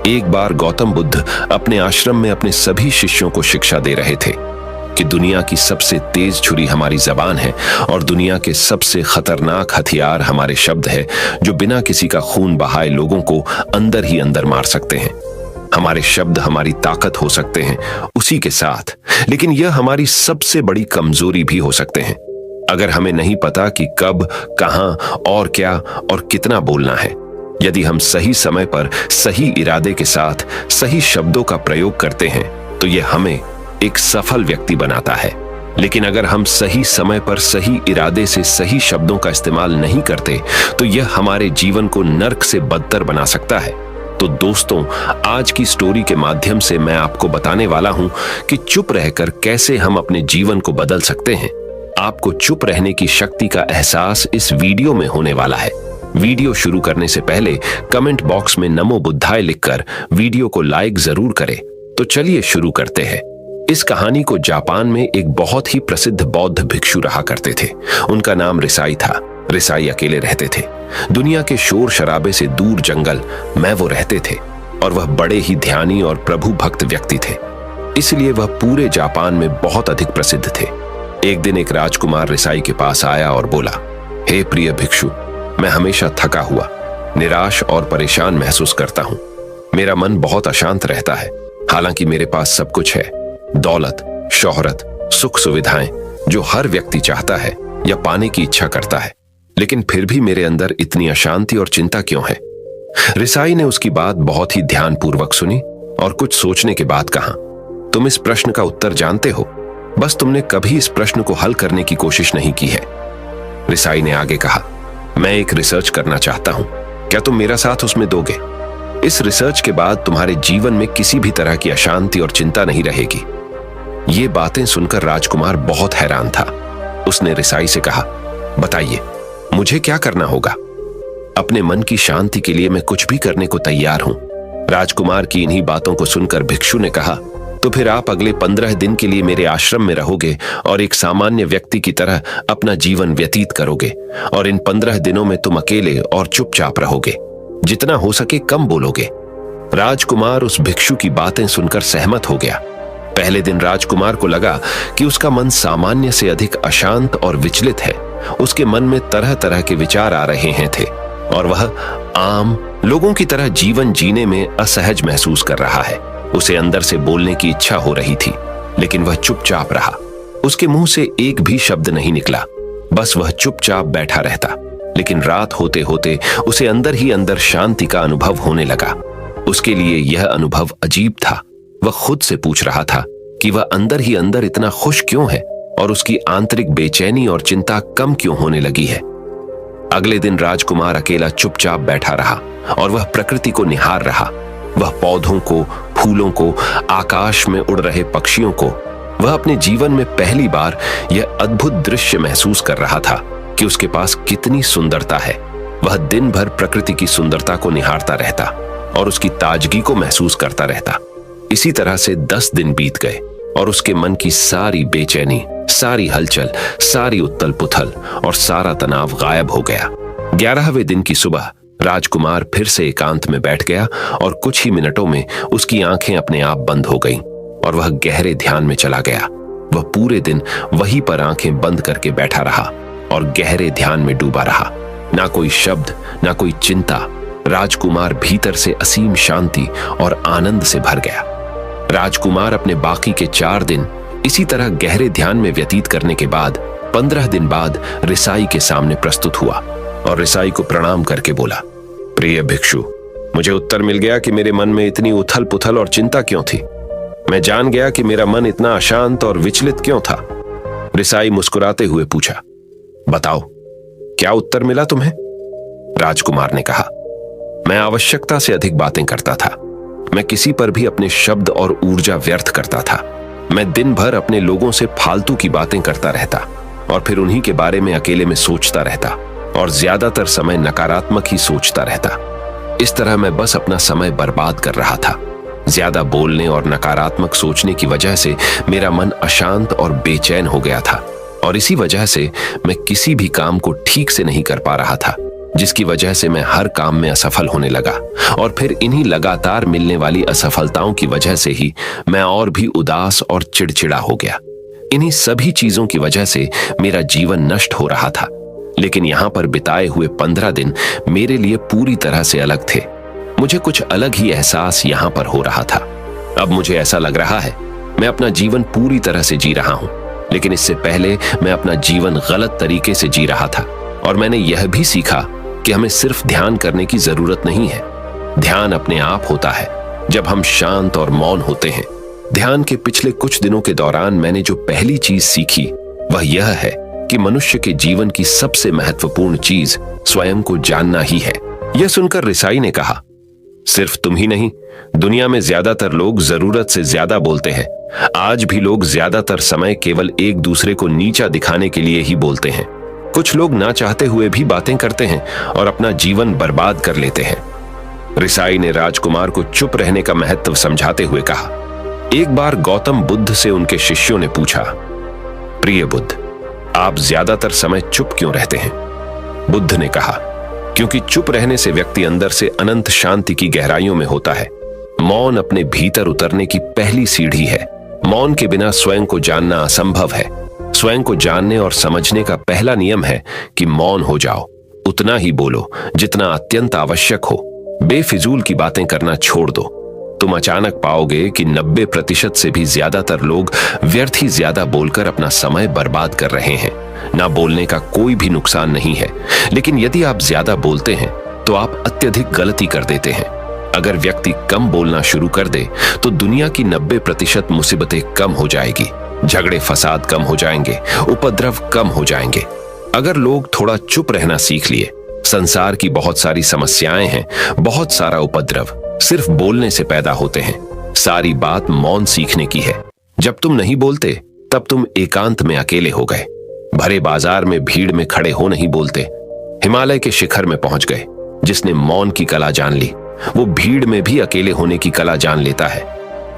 एक बार गौतम बुद्ध अपने आश्रम में अपने सभी शिष्यों को शिक्षा दे रहे थे कि दुनिया की सबसे तेज छुरी हमारी जबान है और दुनिया के सबसे खतरनाक हथियार हमारे शब्द है, जो बिना किसी का खून बहाए लोगों को अंदर ही अंदर मार सकते हैं। हमारे शब्द हमारी ताकत हो सकते हैं उसी के साथ, लेकिन यह हमारी सबसे बड़ी कमजोरी भी हो सकते हैं अगर हमें नहीं पता कि कब, कहां और क्या और कितना बोलना है। यदि हम सही समय पर सही इरादे के साथ सही शब्दों का प्रयोग करते हैं तो यह हमें एक सफल व्यक्ति बनाता है। लेकिन अगर हम सही समय पर सही इरादे से सही शब्दों का इस्तेमाल नहीं करते तो यह हमारे जीवन को नर्क से बदतर बना सकता है। तो दोस्तों, आज की स्टोरी के माध्यम से मैं आपको बताने वाला हूं कि चुप रहकर कैसे हम अपने जीवन को बदल सकते हैं। आपको चुप रहने की शक्ति का एहसास इस वीडियो में होने वाला है। वीडियो शुरू करने से पहले कमेंट बॉक्स में नमो बुद्धाय लिखकर वीडियो को लाइक जरूर करें। तो चलिए शुरू करते हैं। इस कहानी को जापान में एक बहुत ही प्रसिद्ध बौद्ध भिक्षु रहा करते थे। उनका नाम रिसाई था। रिसाई अकेले रहते थे। दुनिया के शोर शराबे से दूर जंगल में वो रहते थे और वह बड़े ही ध्यानी और प्रभु भक्त व्यक्ति थे, इसलिए वह पूरे जापान में बहुत अधिक प्रसिद्ध थे। एक दिन एक राजकुमार रिसाई के पास आया और बोला, हे प्रिय भिक्षु, मैं हमेशा थका हुआ, निराश और परेशान महसूस करता हूँ। मेरा मन बहुत अशांत रहता है। हालांकि मेरे पास सब कुछ है, दौलत, शोहरत, सुख सुविधाएं जो हर व्यक्ति चाहता है या पाने की इच्छा करता है, लेकिन फिर भी मेरे अंदर इतनी अशांति और चिंता क्यों है? रिसाई ने उसकी बात बहुत ही ध्यानपूर्वक सुनी और कुछ सोचने के बाद कहा, तुम इस प्रश्न का उत्तर जानते हो, बस तुमने कभी इस प्रश्न को हल करने की कोशिश नहीं की है। रिसाई ने आगे कहा, मैं एक रिसर्च करना चाहता हूं, क्या तुम मेरा साथ उसमें दोगे? इस रिसर्च के बाद तुम्हारे जीवन में किसी भी तरह की अशांति और चिंता नहीं रहेगी। ये बातें सुनकर राजकुमार बहुत हैरान था। उसने रिसाई से कहा, बताइए, मुझे क्या करना होगा? अपने मन की शांति के लिए मैं कुछ भी करने को तैयार हूं। राजकुमार की इन्हीं बातों को सुनकर भिक्षु ने कहा, तो फिर आप अगले 15 दिन के लिए मेरे आश्रम में रहोगे और एक सामान्य व्यक्ति की तरह अपना जीवन व्यतीत करोगे, और इन 15 दिनों में तुम अकेले और चुपचाप रहोगे, जितना हो सके कम बोलोगे। राजकुमार उस भिक्षु की बातें सुनकर सहमत हो गया। पहले दिन राजकुमार को लगा कि उसका मन सामान्य से अधिक अशांत और विचलित है। उसके मन में तरह तरह के विचार आ रहे हैं थे और वह आम लोगों की तरह जीवन जीने में असहज महसूस कर रहा है। उसे अंदर से बोलने की इच्छा हो रही थी, लेकिन वह चुपचाप रहा। उसके मुंह से एक भी शब्द नहीं निकला, बस वह चुपचाप बैठा रहता। लेकिन रात होते होते उसे अंदर ही अंदर शांति का अनुभव होने लगा। उसके लिए यह अनुभव अजीब था। वह खुद से पूछ रहा था कि वह अंदर ही अंदर इतना खुश क्यों है और उसकी आंतरिक बेचैनी और चिंता कम क्यों होने लगी है। अगले दिन राजकुमार अकेला चुपचाप बैठा रहा और वह प्रकृति को निहार रहा। वह पौधों को, फूलों को, आकाश में उड़ रहे पक्षियों को, वह अपने जीवन में पहली बार यह अद्भुत दृश्य महसूस कर रहा था कि उसके पास कितनी सुंदरता है। वह दिन भर प्रकृति की सुंदरता को निहारता रहता और उसकी ताजगी को महसूस करता रहता। इसी तरह से 10 दिन बीत गए और उसके मन की सारी बेचैनी, सारी हलचल, सारी उथल पुथल और सारा तनाव गायब हो गया। 11वें दिन की सुबह राजकुमार फिर से एकांत में बैठ गया और कुछ ही मिनटों में उसकी आंखें अपने आप बंद हो गईं और वह गहरे ध्यान में चला गया। वह पूरे दिन वहीं पर आंखें बंद करके बैठा रहा और गहरे ध्यान में डूबा रहा। ना कोई शब्द, ना कोई चिंता। राजकुमार भीतर से असीम शांति और आनंद से भर गया। राजकुमार अपने बाकी के 4 दिन इसी तरह गहरे ध्यान में व्यतीत करने के बाद 15 दिन बाद रिसाई के सामने प्रस्तुत हुआ और रिसाई को प्रणाम करके बोला, प्रिय भिक्षु, मुझे उत्तर मिल गया कि मेरे मन में इतनी उथल पुथल और चिंता क्यों थी। मैं जान गया कि मेरा मन इतना अशांत और विचलित क्यों था। रिसाई मुस्कुराते हुए पूछा, बताओ, क्या उत्तर मिला तुम्हें? राजकुमार ने कहा, मैं आवश्यकता से अधिक बातें करता था। मैं किसी पर भी अपने शब्द और ऊर्जा व्यर्थ करता था। मैं दिन भर अपने लोगों से फालतू की बातें करता रहता और फिर उन्हीं के बारे में अकेले में सोचता रहता और ज्यादातर समय नकारात्मक ही सोचता रहता। इस तरह मैं बस अपना समय बर्बाद कर रहा था। ज्यादा बोलने और नकारात्मक सोचने की वजह से मेरा मन अशांत और बेचैन हो गया था और इसी वजह से मैं किसी भी काम को ठीक से नहीं कर पा रहा था। जिसकी वजह से मैं हर काम में असफल होने लगा। और फिर इन्हीं लगातार मिलने वाली असफलताओं की वजह से ही मैं और भी उदास और चिड़चिड़ा हो गया। इन्हीं सभी चीजों की वजह से मेरा जीवन नष्ट हो रहा था। लेकिन यहां पर बिताए हुए 15 दिन मेरे लिए पूरी तरह से अलग थे। मुझे कुछ अलग ही एहसास यहां पर हो रहा था। अब मुझे ऐसा लग रहा है मैं अपना जीवन पूरी तरह से जी रहा हूं, लेकिन इससे पहले मैं अपना जीवन गलत तरीके से जी रहा था। और मैंने यह भी सीखा कि हमें सिर्फ ध्यान करने की जरूरत नहीं है। ध्यान अपने आप होता है जब हम शांत और मौन होते हैं। ध्यान के पिछले कुछ दिनों के दौरान मैंने जो पहली चीज सीखी वह यह है कि मनुष्य के जीवन की सबसे महत्वपूर्ण चीज स्वयं को जानना ही है। यह सुनकर रिसाई ने कहा, सिर्फ तुम ही नहीं, दुनिया में ज्यादातर लोग जरूरत से ज्यादा बोलते हैं। आज भी लोग ज्यादातर समय केवल एक दूसरे को नीचा दिखाने के लिए ही बोलते हैं। कुछ लोग ना चाहते हुए भी बातें करते हैं और अपना जीवन बर्बाद कर लेते हैं। रिसाई ने राजकुमार को चुप रहने का महत्व समझाते हुए कहा। एक बार गौतम बुद्ध से उनके शिष्यों ने पूछा, प्रिय बुद्ध, आप ज्यादातर समय चुप क्यों रहते हैं? बुद्ध ने कहा, क्योंकि चुप रहने से व्यक्ति अंदर से अनंत शांति की गहराइयों में होता है। मौन अपने भीतर उतरने की पहली सीढ़ी है। मौन के बिना स्वयं को जानना असंभव है। स्वयं को जानने और समझने का पहला नियम है कि मौन हो जाओ। उतना ही बोलो जितना अत्यंत आवश्यक हो। बेफिजूल की बातें करना छोड़ दो। तुम अचानक पाओगे कि 90% से भी ज्यादातर लोग व्यर्थ ही ज्यादा बोलकर अपना समय बर्बाद कर रहे हैं। ना बोलने का कोई भी नुकसान नहीं है, लेकिन यदि आप ज्यादा बोलते हैं तो आप अत्यधिक गलती कर देते हैं। अगर व्यक्ति कम बोलना शुरू कर दे तो दुनिया की 90% मुसीबतें कम हो जाएगी। झगड़े फसाद कम हो जाएंगे, उपद्रव कम हो जाएंगे। अगर लोग थोड़ा चुप रहना सीख लिए, संसार की बहुत सारी समस्याएं हैं, बहुत सारा उपद्रव सिर्फ बोलने से पैदा होते हैं। सारी बात मौन सीखने की है। जब तुम नहीं बोलते तब तुम एकांत में अकेले हो गए। भरे बाजार में भीड़ में खड़े हो नहीं बोलते। हिमालय के शिखर में पहुंच गए। जिसने मौन की कला जान ली वो भीड़ में भी अकेले होने की कला जान लेता है।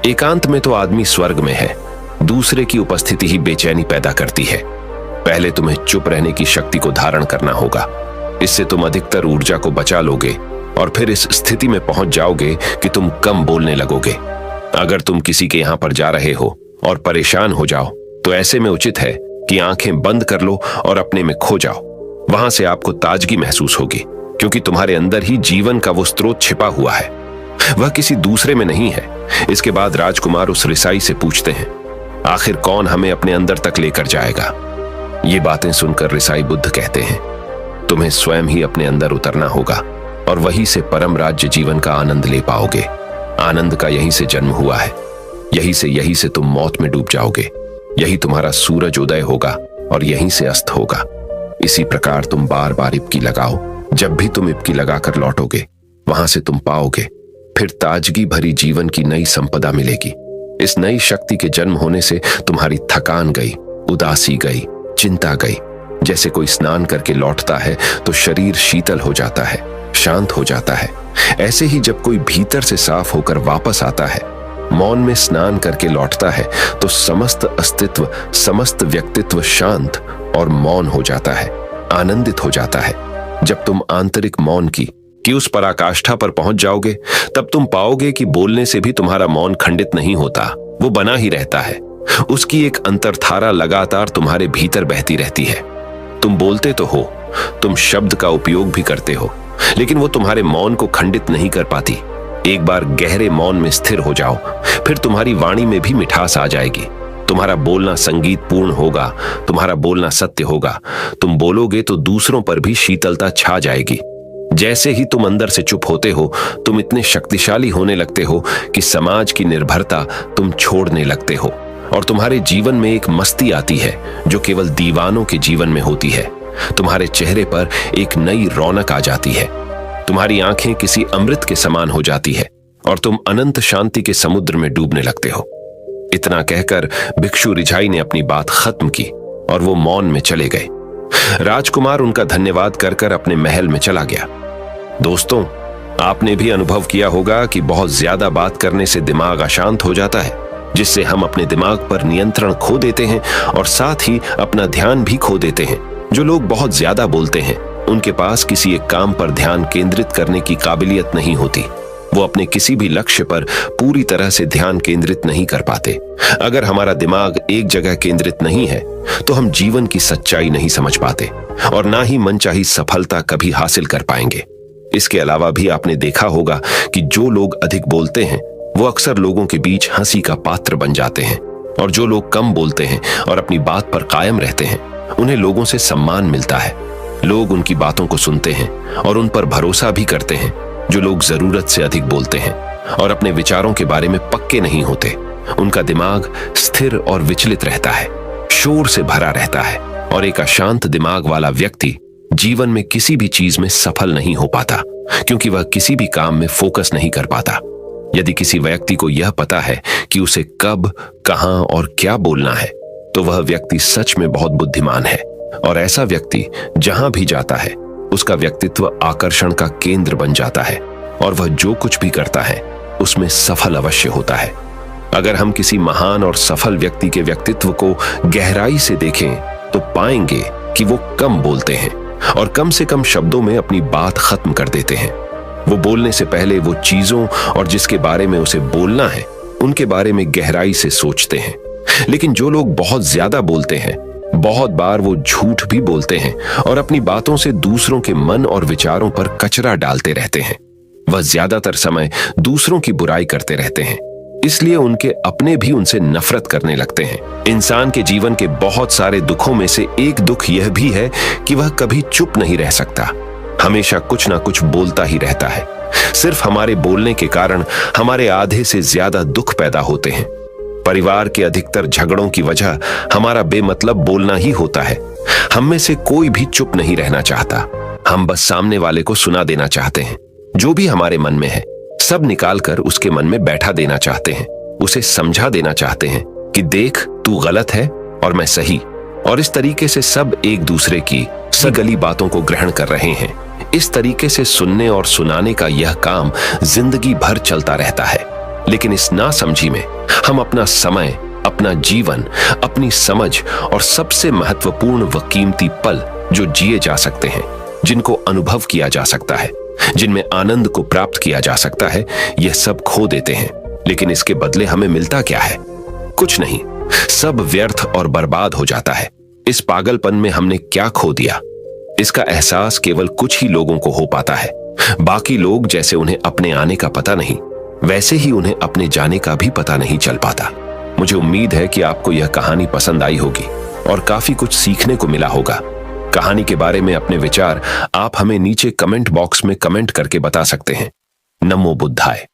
एकांत में तो आदमी स्वर्ग में है। दूसरे की उपस्थिति ही बेचैनी पैदा करती है। पहले तुम्हें चुप रहने की शक्ति को धारण करना होगा। इससे तुम अधिकतर ऊर्जा को बचा लोगे और फिर इस स्थिति में पहुंच जाओगे कि तुम कम बोलने लगोगे। अगर तुम किसी के यहां पर जा रहे हो और परेशान हो जाओ तो ऐसे में उचित है कि आंखें बंद कर लो और अपने में खो जाओ। वहां से आपको ताजगी महसूस होगी, क्योंकि तुम्हारे अंदर ही जीवन का वो स्रोत छिपा हुआ है। वह किसी दूसरे में नहीं है। इसके बाद राजकुमार उस रिसाई से पूछते हैं, आखिर कौन हमें अपने अंदर तक लेकर जाएगा? ये बातें सुनकर रिसाई बुद्ध कहते हैं, तुम्हें स्वयं ही अपने अंदर उतरना होगा और वहीं से परम राज्य जीवन का आनंद ले पाओगे। आनंद का यहीं से जन्म हुआ है। यहीं से तुम मौत में डूब जाओगे। यही तुम्हारा सूरज उदय होगा और यहीं से अस्त होगा। इसी प्रकार तुम बार बार इब्की लगाओ। जब भी तुम इब्की लगाकर लौटोगे वहां से तुम पाओगे फिर ताजगी भरी जीवन की नई संपदा मिलेगी। इस नई शक्ति के जन्म होने से तुम्हारी थकान गई, उदासी गई, चिंता गई। जैसे कोई स्नान करके लौटता है तो शरीर शीतल हो जाता है, शांत हो जाता है। ऐसे ही जब कोई भीतर से साफ होकर वापस आता है, मौन में स्नान करके लौटता है, तो समस्त अस्तित्व, समस्त व्यक्तित्व शांत और मौन हो जाता है, आनंदित हो जाता है। जब तुम आंतरिक मौन की उस पराकाष्ठा पर पहुंच जाओगे तब तुम पाओगे कि बोलने से भी तुम्हारा मौन खंडित नहीं होता, वो बना ही रहता है। उसकी एक अंतर्धारा लगातार तुम्हारे भीतर बहती रहती है। तुम बोलते तो हो, तुम शब्द का उपयोग भी करते हो, लेकिन वो तुम्हारे मौन को खंडित नहीं कर पाती। एक बार गहरे मौन में स्थिर हो जाओ, फिर तुम्हारी वाणी में भी मिठास आ जाएगी। तुम्हारा बोलना संगीत पूर्ण होगा, तुम्हारा बोलना सत्य होगा। तुम बोलोगे तो दूसरों पर भी शीतलता छा जाएगी। जैसे ही तुम अंदर से चुप होते हो, तुम इतने शक्तिशाली होने लगते हो कि समाज की निर्भरता तुम छोड़ने लगते हो और तुम्हारे जीवन में एक मस्ती आती है जो केवल दीवानों के जीवन में होती है। तुम्हारे चेहरे पर एक नई रौनक आ जाती है। तुम्हारी आंखें किसी अमृत के समान हो जाती है और तुम अनंत शांति के समुद्र में डूबने लगते हो। इतना कहकर भिक्षु रिझाई ने अपनी बात खत्म की और वो मौन में चले गए। राजकुमार उनका धन्यवाद कर कर अपने महल में चला गया। दोस्तों, आपने भी अनुभव किया होगा कि बहुत ज्यादा बात करने से दिमाग अशांत हो जाता है, जिससे हम अपने दिमाग पर नियंत्रण खो देते हैं और साथ ही अपना ध्यान भी खो देते हैं। जो लोग बहुत ज्यादा बोलते हैं उनके पास किसी एक काम पर ध्यान केंद्रित करने की काबिलियत नहीं होती। वो अपने किसी भी लक्ष्य पर पूरी तरह से ध्यान केंद्रित नहीं कर पाते। अगर हमारा दिमाग एक जगह केंद्रित नहीं है तो हम जीवन की सच्चाई नहीं समझ पाते और ना ही मनचाही सफलता कभी हासिल कर पाएंगे। इसके अलावा भी आपने देखा होगा कि जो लोग अधिक बोलते हैं वो अक्सर लोगों के बीच हंसी का पात्र बन जाते हैं, और जो लोग कम बोलते हैं और अपनी बात पर कायम रहते हैं उन्हें लोगों से सम्मान मिलता है। लोग उनकी बातों को सुनते हैं और उन पर भरोसा भी करते हैं। जो लोग जरूरत से अधिक बोलते हैं और अपने विचारों के बारे में पक्के नहीं होते, उनका दिमाग स्थिर और विचलित रहता है, शोर से भरा रहता है, और एक अशांत दिमाग वाला व्यक्ति जीवन में किसी भी चीज में सफल नहीं हो पाता, क्योंकि वह किसी भी काम में फोकस नहीं कर पाता। यदि किसी व्यक्ति को यह पता है कि उसे कब, कहां और क्या बोलना है, तो वह व्यक्ति सच में बहुत बुद्धिमान है, और ऐसा व्यक्ति जहां भी जाता है उसका व्यक्तित्व आकर्षण का केंद्र बन जाता है, और वह जो कुछ भी करता है उसमें सफल अवश्य होता है। अगर हम किसी महान और सफल व्यक्ति के व्यक्तित्व को गहराई से देखें तो पाएंगे कि वो कम बोलते हैं और कम से कम शब्दों में अपनी बात खत्म कर देते हैं। वो बोलने से पहले वो चीजों और जिसके बारे में उसे बोलना है उनके बारे में गहराई से सोचते हैं। लेकिन जो लोग बहुत ज्यादा बोलते हैं, बहुत बार वो झूठ भी बोलते हैं और अपनी बातों से दूसरों के मन और विचारों पर कचरा डालते रहते हैं। वह ज्यादातर समय दूसरों की बुराई करते रहते हैं, इसलिए उनके अपने भी उनसे नफरत करने लगते हैं। इंसान के जीवन के बहुत सारे दुखों में से एक दुख यह भी है कि वह कभी चुप नहीं रह सकता, हमेशा कुछ ना कुछ बोलता ही रहता है। सिर्फ हमारे बोलने के कारण हमारे आधे से ज्यादा दुख पैदा होते हैं। परिवार के अधिकतर झगड़ों की वजह हमारा बेमतलब बोलना ही होता है। हम में से कोई भी चुप नहीं रहना चाहता, हम बस सामने वाले को सुना देना चाहते हैं। जो भी हमारे मन में है सब निकालकर उसके मन में बैठा देना चाहते हैं, उसे समझा देना चाहते हैं कि देख तू गलत है और मैं सही। और इस तरीके से सब एक दूसरे की सगली बातों को ग्रहण कर रहे हैं। इस तरीके से सुनने और सुनाने का यह काम जिंदगी भर चलता रहता है। लेकिन इस नासमझी में हम अपना समय, अपना जीवन, अपनी समझ और सबसे महत्वपूर्ण व कीमती पल जो जिए जा सकते हैं, जिनको अनुभव किया जा सकता है, जिनमें आनंद को प्राप्त किया जा सकता है, यह सब खो देते हैं। लेकिन इसके बदले हमें मिलता क्या है? कुछ नहीं, सब व्यर्थ और बर्बाद हो जाता है। इस पागलपन में हमने क्या खो दिया, इसका एहसास केवल कुछ ही लोगों को हो पाता है। बाकी लोग जैसे उन्हें अपने आने का पता नहीं, वैसे ही उन्हें अपने जाने का भी पता नहीं चल पाता। मुझे उम्मीद है कि आपको यह कहानी पसंद आई होगी और काफी कुछ सीखने को मिला होगा। कहानी के बारे में अपने विचार आप हमें नीचे कमेंट बॉक्स में कमेंट करके बता सकते हैं। नमो बुद्धाय।